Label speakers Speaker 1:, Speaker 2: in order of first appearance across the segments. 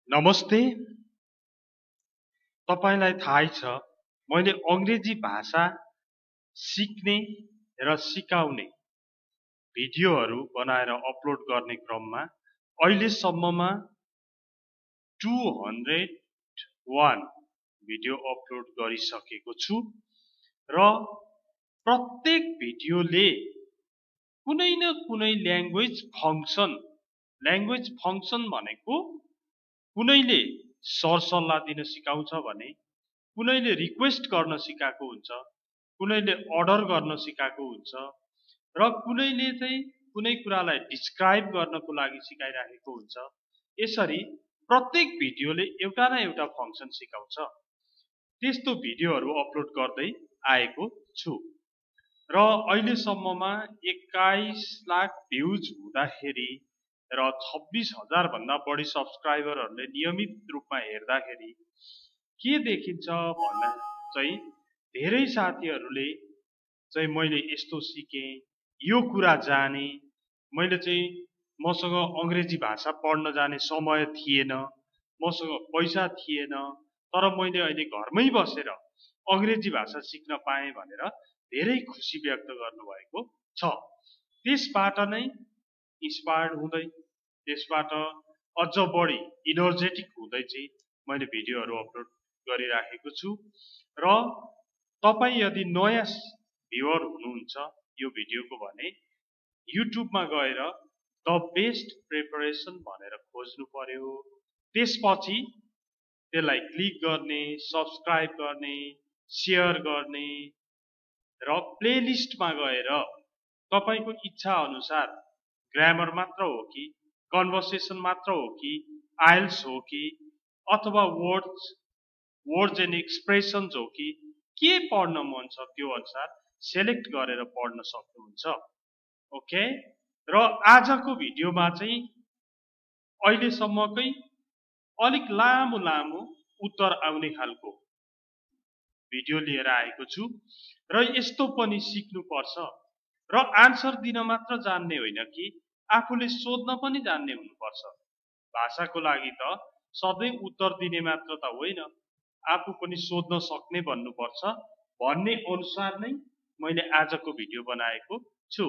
Speaker 1: नमस्ते। तपाईलाई थाहै छ मैले अंग्रेजी भाषा सिक्ने र सिकाउने भिडियोहरू बनाएर अपलोड गर्ने क्रममा अहिलेसम्ममा 201 भिडियो अपलोड गरिसकेको छु र प्रत्येक भिडियोले कुनै न कुनै ल्याङ्ग्वेज फंक्सन भनेको कुनैले सरसल्लाह दिन सिकाउँछ भने कुनैले रिक्वेस्ट गर्न सिकाएको हुन्छ, कुनैले अर्डर गर्न सिकाएको हुन्छ र कुनैले चाहिँ कुनै कुरालाई डिस्क्राइब गर्नको लागि सिकाइराखेको हुन्छ। यसरी प्रत्येक भिडियोले एउटा न एउटा फंक्सन सिकाउँछ। त्यस्तो भिडियोहरू अपलोड गर्दै आएको छु र अहिलेसम्ममा 21 लाख भ्युज हुँदाखेरि र 26,000 भन्दा बढी सब्स्क्राइबरहरूले नियमित रूपमा हेर्दाखेरि के देखिन्छ भन्दा चाहिँ धेरै साथीहरूले चाहिँ मैले यस्तो सिकेँ, यो कुरा जाने, मैले चाहिँ मसँग अंग्रेजी भाषा पढ्न जाने समय थिएन, मसँग पैसा थिएन, तर मैले अहिले घरमै बसेर अंग्रेजी भाषा सिक्न पाएँ भनेर धेरै खुसी व्यक्त गर्नुभएको छ। त्यसबाट नै इन्स्पायर्ड हुँदै त्यसबाट अझ बढी इनर्जेटिक हुँदै चाहिँ मैले भिडियोहरू अपलोड गरिराखेको छु र तपाई यदि नयाँ भ्युअर हुनुहुन्छ यो भिडियोको भने युट्युबमा गएर द बेस्ट प्रिपरेसन भनेर खोज्नु पर्यो। त्यसपछि त्यसलाई क्लिक गर्ने, सब्स्क्राइब गर्ने, शेयर गर्ने र प्लेलिस्टमा गएर तपाईको इच्छा अनुसार ग्रामर मात्र हो कि कन्भर्सेसन मात्र हो कि आइल्स हो कि अथवा वर्ड्स एन्ड एक्सप्रेसन्स हो कि के पढ्न मन छ त्यो अनुसार सेलेक्ट गरेर पढ्न सक्नुहुन्छ। ओके, र आजको भिडियोमा चाहिँ अहिलेसम्मकै अलिक लामो उत्तर आउने खालको भिडियो लिएर आएको छु र यस्तो पनि सिक्नु पर्छ र आन्सर दिन मात्र जान्ने होइन कि आफूले सोध्न पनि जान्ने हुनुपर्छ। भाषाको लागि त सधैँ उत्तर दिने मात्र त होइन, आफू पनि सोध्न सक्ने बन्नुपर्छ भन्ने अनुसार नै मैले आजको भिडियो बनाएको छु।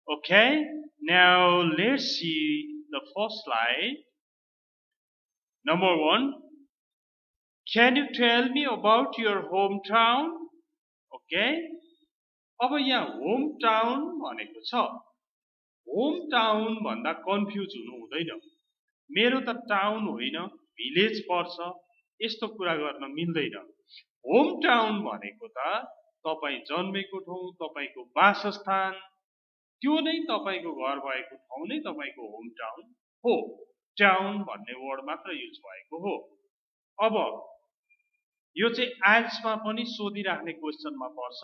Speaker 1: Okay, now let's see the first slide. Number 1, can you tell me about your hometown? Okay, अब यहाँ होम टाउन भनेको छ। होम टाउन भन्दा कन्फ्युज हुनु हुँदैन। मेरो त टाउन होइन भिलेज पर्छ, यस्तो कुरा गर्न मिल्दैन। होम टाउन भनेको त तपाई जन्मेको ठाउँ, तपाईको वासस्थान, त्यो नै तपाईको घर भएको ठाउँ नै तपाईको होम टाउन हो। टाउन भन्ने वर्ड मात्र युज भएको हो। अब यो चाहिँ आइल्समा पनि सोधिराख्ने क्वेसनमा पर्छ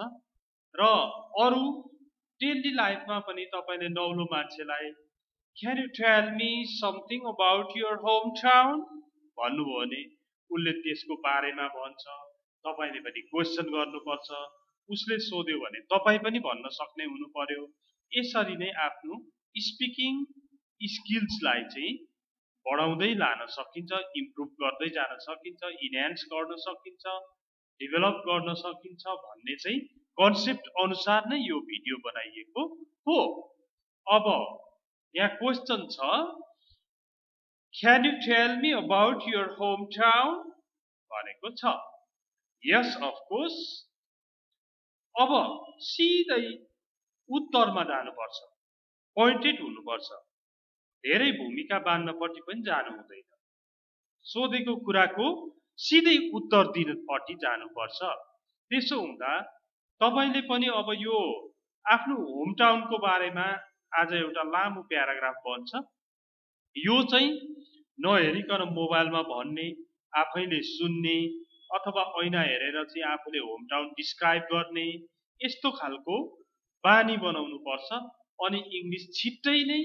Speaker 1: र अरु डेली लाइफमा पनि तपाईले नौलो मान्छेलाई can you tell me something about your home town भन्नुभयो भने उसले त्यसको बारेमा भन्छ। तपाईले पनि क्वेसन गर्नुपर्छ, उसले सोध्यो भने तपाई पनि भन्न सक्ने हुनु पर्यो। यसरी नै आफ्नो स्पिकिङ स्किल्सलाई चाहिँ बढाउँदै लान सकिन्छ, इम्प्रुभ गर्दै जान सकिन्छ, इन्हान्स गर्न सकिन्छ, डेभलप गर्न सकिन्छ भन्ने चाहिँ कन्सेप्ट अनुसार नै यो भिडियो बनाइएको हो। अब यहाँ क्वेसन छ, can you tell me about your home town भनेको छ। यस अफ कोर्स। अब सिधै उत्तरमा जानुपर्छ, पोइन्टेड हुनुपर्छ, धेरै भूमिका बाँड्नपट्टि पनि जानु हुँदैन। सोधेको कुराको सिधै उत्तर दिनपट्टि जानुपर्छ। त्यसो हुँदा तपाईले पनि अब यो आफ्नो होम टाउनको बारेमा आज एउटा लामो प्याराग्राफ बन्छ। यो चाहिँ नहेरिकन मोबाइलमा भन्ने, आफैले सुन्ने अथवा ऐना हेरेर चाहिँ आफूले होम टाउन डिस्क्राइब गर्ने यस्तो खालको बानी बनाउनु पर्छ अनि इंग्लिश छिट्टै नै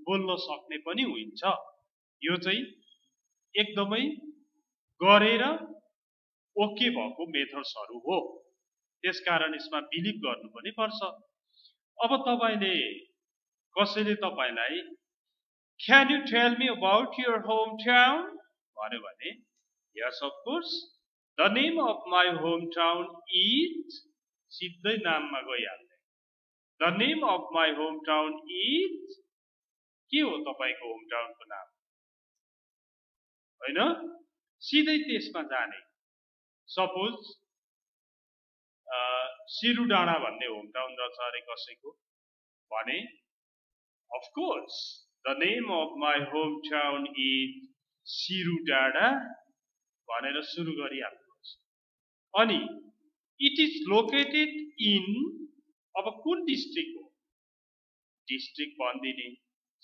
Speaker 1: बोल्न सक्ने पनि हुन्छ। यो चाहिँ एकदमै गरेर ओके भएको मेथड्सहरु हो, त्यसकारण यसमा बिलिभ गर्नु पनि पर्छ। अब तपाईले कसैले तपाईलाई can you tell me about your home town भन्यो भने yes of course. The name of my hometown is सिधै नाममा गइहाल्ने. The name of my hometown is के हो तपाईको होमटाउनको नाम हैन सिधै त्यसमा जाने. सपोज सिरुडाँडा भन्ने होमटाउन रहेछ अरे कसैको भने of course the name of my hometown is सिरुडाँडा भनेर सुरु गरिहाल्नुहोस्. अनि it is located in अब कुन डिस्ट्रिक्ट हो डिस्ट्रिक्ट भन्दिने.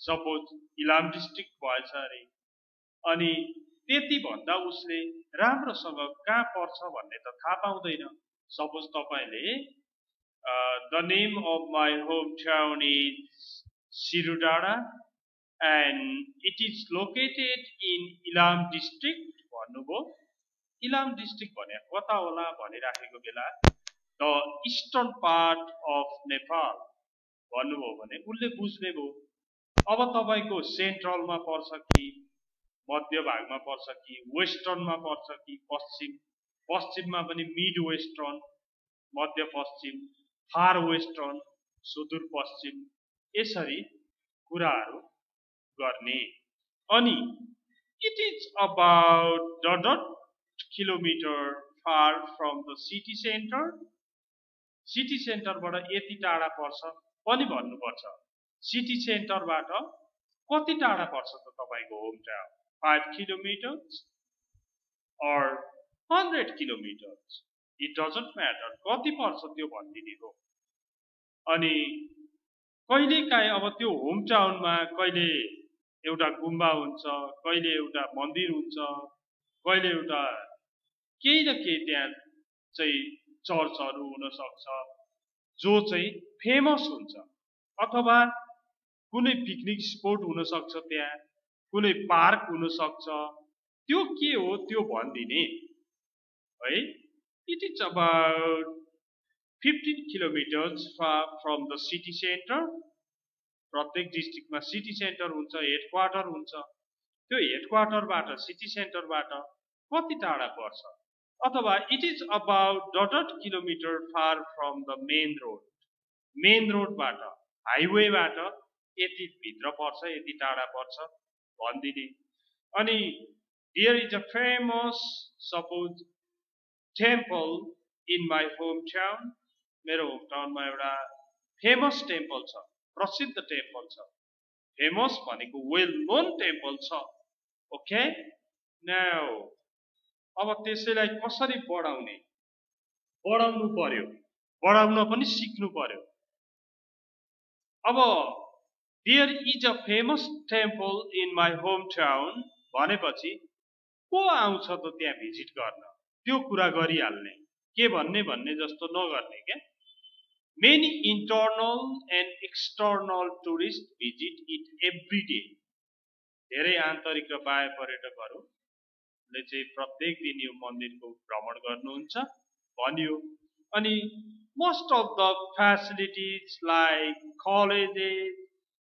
Speaker 1: सपोज इलाम डिस्ट्रिक्ट भएछ अरे अनि त्यति भन्दा उसले राम्रोसँग कहाँ पर्छ भन्ने त थाहा पाउँदैन. सपोज तपाईले the name of my hometown is Sirudara and it is located in Ilam district भन्नुभयो. इलाम डिस्ट्रिक्ट भने कता होला भनिराखेको बेला the eastern part of Nepal भन्नुभयो भने उले बुझ्ने भयो. अब तपाईको सेन्ट्रलमा पर्छ कि मध्य भागमा पर्छ कि वेस्टर्नमा पर्छ कि पश्चिम पश्चिममा पनि मिड वेस्टर्न मध्य पश्चिम फार वेस्टर्न सुदूर पश्चिम यसरी कुराहरू गर्ने. अनि it is about kilometer far from the city center. City सेन्टरबाट यति टाढा पर्छ पनि भन्नुपर्छ. सिटी सेन्टरबाट कति टाढा पर्छ त तपाईको home town 5 kilometres or 100 kilometers. It doesn't matter कति पर्छ त्यो भन्दिने हो. अनि कहिले काहीँ अब त्यो होम टाउनमा कहिले एउटा गुम्बा हुन्छ कहिले एउटा मन्दिर हुन्छ कहिले एउटा केही न केही त्यहाँ चाहिँ चर्चहरू हुन सक्छ जो चाहिँ फेमस हुन्छ अथवा कुनै पिकनिक स्पोट हुन सक्छ त्यहाँ कुनै पार्क हुन सक्छ त्यो के हो त्यो भन्दिने है. It is about 15 kilometers far from the city center. प्रत्येक डिस्ट्रिक्टमा सिटी सेन्टर हुन्छ हेडक्वार्टर हुन्छ. त्यो हेडक्वार्टरबाट सिटी सेन्टरबाट कति टाढा पर्छ अथवा it is about kilometer far from the main road. Main रोडबाट हाइवेबाट यति भित्र पर्छ यति टाढा पर्छ भन्दिने. अनि there is a famous suppose temple in my hometown. मेरो होमटाउनमा एउटा फेमस टेम्पल छ प्रसिद्ध टेम्पल छ. फेमस भनेको वेल नोन टेम्पल छ. ओके नाउ अब त्यसैलाई कसरी बढाउने बढाउनु पर्यो बढाउन पनि सिक्नु पर्यो. अब there is a famous temple in my hometown भनेपछि को आउँछ त त्यहाँ भिजिट गर्न त्यो कुरा गरिहाल्ने. के भन्ने भन्ने जस्तो नगर्ने क्या. Many internal and external tourists visit it every day. धेरै आन्तरिक र बाह्य पर्यटकहरूले चाहिँ प्रत्येक दिन यो मन्दिरको भ्रमण गर्नुहुन्छ भनियो. अनि most of the facilities like colleges,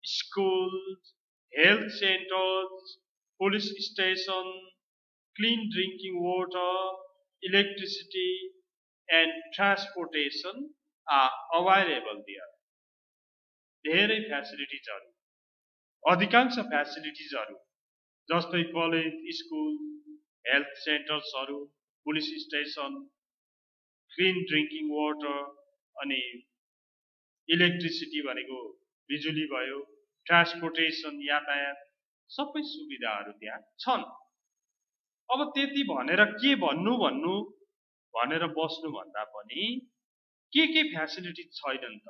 Speaker 1: schools, health centers, police station, clean drinking water, electricity and transportation are available there. धेरै फ्यासिलिटिजहरु अधिकांश फ्यासिलिटिजहरु जस्तै कलेज स्कुल हेल्थ सेन्टर्सहरु police station clean drinking water अनि इलेक्ट्रिसिटी भनेको बिजुली भयो ट्रान्सपोर्टेसन यातायात सबै सुविधाहरु त्यहाँ छन्. अब त्यति भनेर के भन्नु भन्नु भनेर बस्नु भन्दा पनि के फ्यासिलिटी छैनन् त.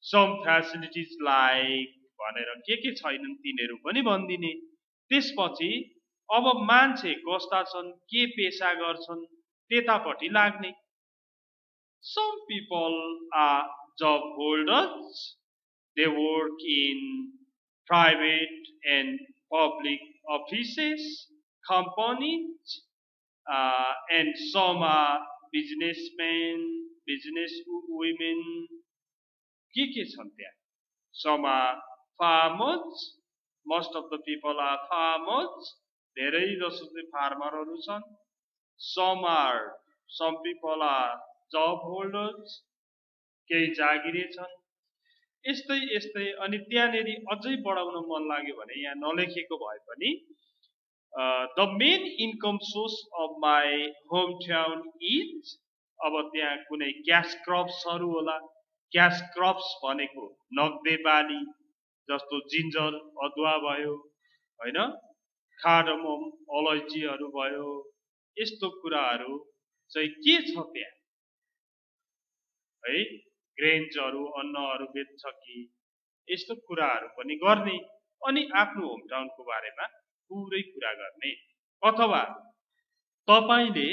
Speaker 1: सम फ्यासिलिटिज लाइक भनेर के छैनन् तिनीहरु पनि भन्दिने. त्यसपछि अब मान्छे कस्ता छन् के पेशा गर्छन् त्यतापट्टि लाग्ने. Some people are job holders. They work in private and public offices, companies, and some are businessmen, businesswomen. के छन् त्यहाँ. Some are farmers. Most of the people are farmers. धेरै जसो चाहिँ फार्मरहरू छन्. Some people are job holders. केही जागिरे छन्. यस्तै अनि त्यहाँनेरि अझै बढाउन मन लाग्यो भने यहाँ नलेखेको भए पनि the main income source of my hometown is, अब त्यहाँ कुनै क्याश क्रप्सहरू होला. क्याश क्रप्स भनेको नगदे बाली जस्तो जिन्जर अदुवा भयो हैन, कार्डमम अलैँचीहरू भयो. यस्तो कुराहरू चाहिँ के छ त्यहाँ है, ग्रेन्सहरू अन्नहरू बेच्छ कि, यस्तो कुराहरू पनि गर्ने अनि आफ्नो होम टाउनको बारेमा पुरै कुरा गर्ने. अथवा तपाईले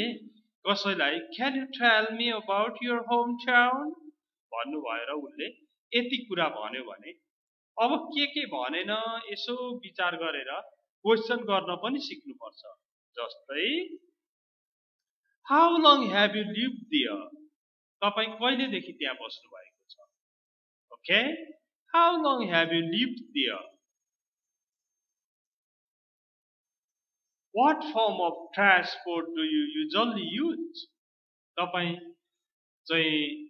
Speaker 1: कसैलाई can you tell me about your hometown भन्नु भएर उले यति कुरा भन्यो भने अब के भनेन यसो विचार गरेर क्वेशन गर्न पनि सिक्नु पर्छ. जस्तै how long have you lived there, तपाई कहिलेदेखि त्यहाँ बस्नु भएको छ. Okay, how long have you lived there, what form of transport do you usually use, तपाई चाहिँ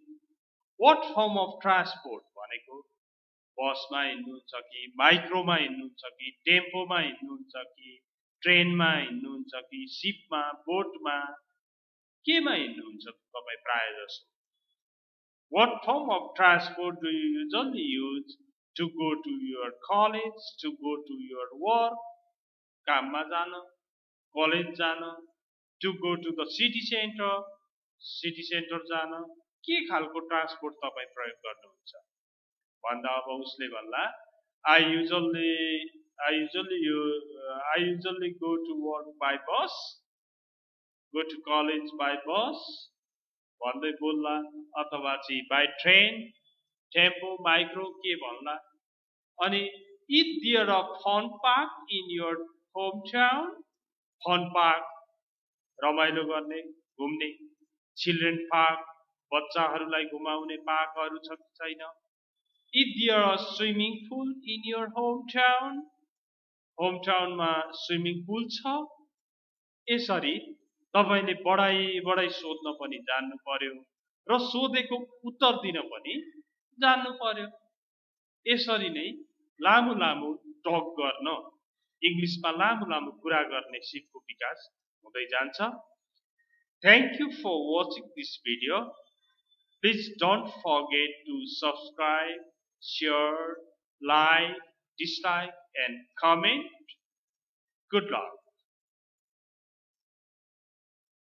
Speaker 1: what form of transport भनेको बसमा हिँड्नुहुन्छ कि, माइक्रोमा हिँड्नुहुन्छ कि, टेम्पोमा हिँड्नुहुन्छ कि, ट्रेनमा हिँड्नुहुन्छ कि, शिपमा, बोटमा, केमा हिँड्नुहुन्छ तपाई प्राय जसो. What form of transport do you usually use to go to your college, to go to your work, काममा जान, कलेज जान, to go to the city center जान, के खालको ट्रान्सपोर्ट तपाई प्रयोग गर्नुहुन्छ भन्दा अब उसले भन्ला I usually go to work by bus, go to college by bus भन्दै बोल्ला. अथवा चाहिँ by train, tempo, micro के भन्ला. अनि is there a fun park in your hometown, fun park रमाइलो गर्ने घुम्ने, चिल्ड्रेन पार्क बच्चाहरूलाई घुमाउने पार्कहरू छ कि छैन. Is there a swimming pool in your hometown, होमटाउनमा स्विमिङ पुल छ. यसरी तपाईले बढाई सोध्न पनि जान्नु पर्यो र सोधेको उत्तर दिन पनि जान्नु पर्यो. यसरी नै लामो टक गर्न, इंग्लिशमा लामो कुरा गर्ने सिपको विकास हुँदै जान्छ. Thank you for watching this video. Please don't forget to subscribe, share, like, dislike and comment. Good luck.